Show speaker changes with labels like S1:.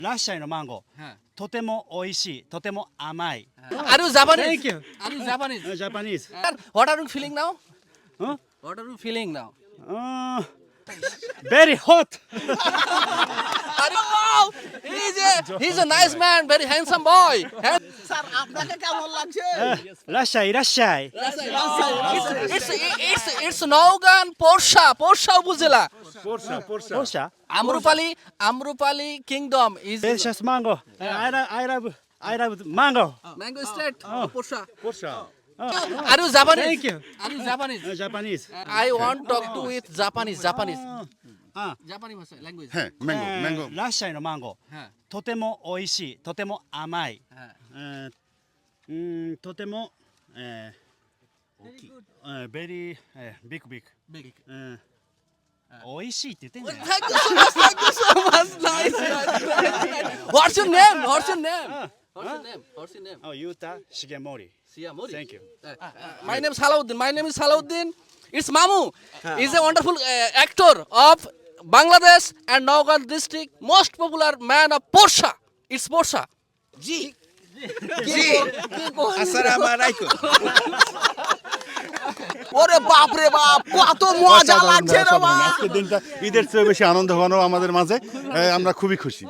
S1: ラッシャイのマンゴー、とても美味しい、とても甘い。
S2: Are you Japanese?
S1: Thank you.
S2: Are you Japanese?
S1: Japanese.
S2: What are you feeling now?
S1: Huh?
S2: What are you feeling now?
S1: Very hot.
S2: Wow! He's a nice man, very handsome boy.
S3: Sir আপনাকে কেমন লাগছে
S1: ラッシャイ、いらっしゃい。
S2: It's Naugan Porsha উপজেলা.
S1: Portia.
S2: Amrupali Kingdom is
S1: Delicious mango. I love mango.
S2: Mango State. Porsha.
S1: Portia.
S2: Are you Japanese?
S1: Thank you.
S2: Are you Japanese?
S1: Japanese.
S2: I want to talk to with Japanese. Japanese ভাষা language.
S4: হ্যাঁ mango mango
S1: ラッシャイのマンゴー、
S2: হ্যাঁ
S1: とても美味しい、とても甘い。
S2: হ্যাঁ
S1: とても、very big big。
S2: Big.
S1: 美味しいって言ってんじゃない。
S2: Thank you so much. Thank you so much. Nice. What's your name? What's your name? What's your name? What's your name?
S1: Oh, Yuta Shigemori.
S2: Sia Mori.
S1: Thank you.
S2: My name is Salahuddin. My name is Salahuddin. It's Mamu. He's a wonderful actor of Bangladesh and Naugan district. Most popular man of Porsha. It's Porsha.
S3: জি আসসালামু আলাইকুম ওরে বাপ রে বাপ কত মজা লাগছে রে বাপ
S4: আজকের দিনটা ঈদের চেয়ে বেশি আনন্দ ঘন আমাদের মাঝে আমরা খুবই খুশি